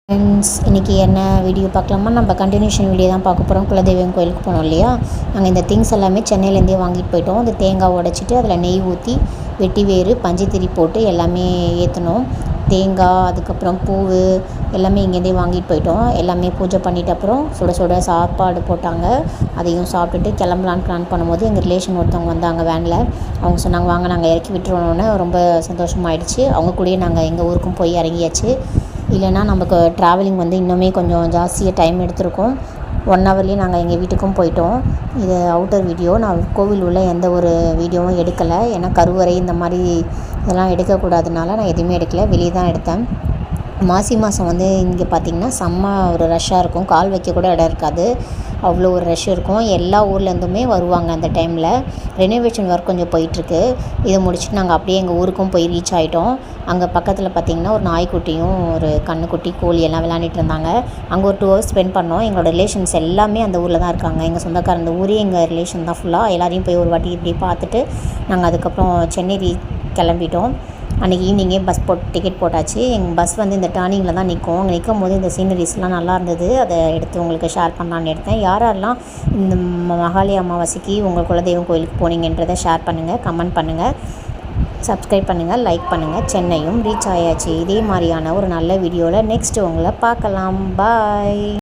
Friends, இன்றைக்கி என்ன video பார்க்கலாமா? நம்ம கண்டினியூஷன் வீடியோ தான் பார்க்க போகிறோம். குலதெய்வம் கோயிலுக்கு போனோம் இல்லையா, நாங்கள் இந்த திங்ஸ் எல்லாமே சென்னையிலேருந்தே வாங்கிட்டு போயிட்டோம். அந்த தேங்காய் உடைச்சிட்டு அதில் நெய் ஊற்றி வெட்டி வேறு பஞ்சுத்திரி போட்டு எல்லாமே ஏற்றினோம். தேங்காய், அதுக்கப்புறம் பூவு எல்லாமே இங்கேருந்தே வாங்கிட்டு போயிட்டோம். எல்லாமே பூஜை பண்ணிவிட்டு அப்புறம் சுட சுட சாப்பாடு போட்டாங்க. அதையும் சாப்பிட்டுட்டு கிளம்பலான்னு பிளான் பண்ணும்போது எங்கள் ரிலேஷன் ஒருத்தவங்க வந்தாங்க வேனில். அவங்க சொன்னாங்க, வாங்க நாங்கள் இறக்கி விட்டுருவோன்னு. ரொம்ப சந்தோஷமாயிடுச்சு. அவங்க கூடயே நாங்கள் எங்கள் ஊருக்கும் போய் இறங்கியாச்சு. இல்லைனா நமக்கு ட்ராவலிங் இன்னுமே கொஞ்சம் ஜாஸ்தியாக டைம் எடுத்திருக்கும். 1 ஹவர்லேயே நாங்கள் எங்கள் வீட்டுக்கும் போயிட்டோம். இது அவுட்டர் வீடியோ. நான் கோவில் உள்ள எந்த ஒரு வீடியோவும் எடுக்கலை. ஏன்னா கருவறை இந்த மாதிரி இதெல்லாம் எடுக்கக்கூடாதுனால நான் எதுவுமே எடுக்கலை. வெளியே தான் எடுத்தேன். மாசி மாதம் இங்கே பார்த்திங்கன்னா செம்ம ஒரு ரஷ்ஷாக இருக்கும். கால் வைக்க கூட இடம் இருக்காது, அவ்வளோ ஒரு ரஷ் இருக்கும். எல்லா ஊர்லேருந்துமே வருவாங்க அந்த டைமில். ரெனோவேஷன் ஒர்க் கொஞ்சம் போயிட்டுருக்கு. இதை முடிச்சுட்டு நாங்கள் அப்படியே எங்கள் ஊருக்கும் போய் ரீச் ஆகிட்டோம். அங்கே பக்கத்தில் பார்த்திங்கன்னா ஒரு நாய்க்குட்டியும் ஒரு கண்ணுக்குட்டி கோழி எல்லாம் விளையாண்டுட்டு இருந்தாங்க. அங்கே ஒரு 2 ஹவர்ஸ் ஸ்பெண்ட் பண்ணோம். எங்களோட ரிலேஷன்ஸ் எல்லாமே அந்த ஊரில் தான் இருக்காங்க. எங்கள் சொந்தக்கார அந்த ஊரே எங்கள் ரிலேஷன் தான் ஃபுல்லாக. எல்லாரையும் போய் ஒரு வாட்டி இப்படி பார்த்துட்டு நாங்கள் அதுக்கப்புறம் சென்னை கிளம்பிட்டோம். அன்றைக்கி ஈவினிங்கே டிக்கெட் போட்டாச்சு. எங்கள் பஸ் இந்த டேர்னிங்கில் தான் நிற்கும். அங்கே நிற்கும் போது இந்த சீனரிஸ்லாம் நல்லா இருந்தது. அதை எடுத்து உங்களுக்கு ஷேர் பண்ணலான்னு எடுத்தேன். யாரெல்லாம் இந்த மகாலய அமாவாசைக்கு உங்கள் குலதெய்வம் கோயிலுக்கு போனீங்கன்றதை ஷேர் பண்ணுங்கள், கமெண்ட் பண்ணுங்கள், சப்ஸ்கிரைப் பண்ணுங்கள், லைக் பண்ணுங்கள். சென்னையும் ரீச் ஆயாச்சு. இதே மாதிரியான ஒரு நல்ல வீடியோவில் நெக்ஸ்ட்டு உங்களை பார்க்கலாம். பாய்.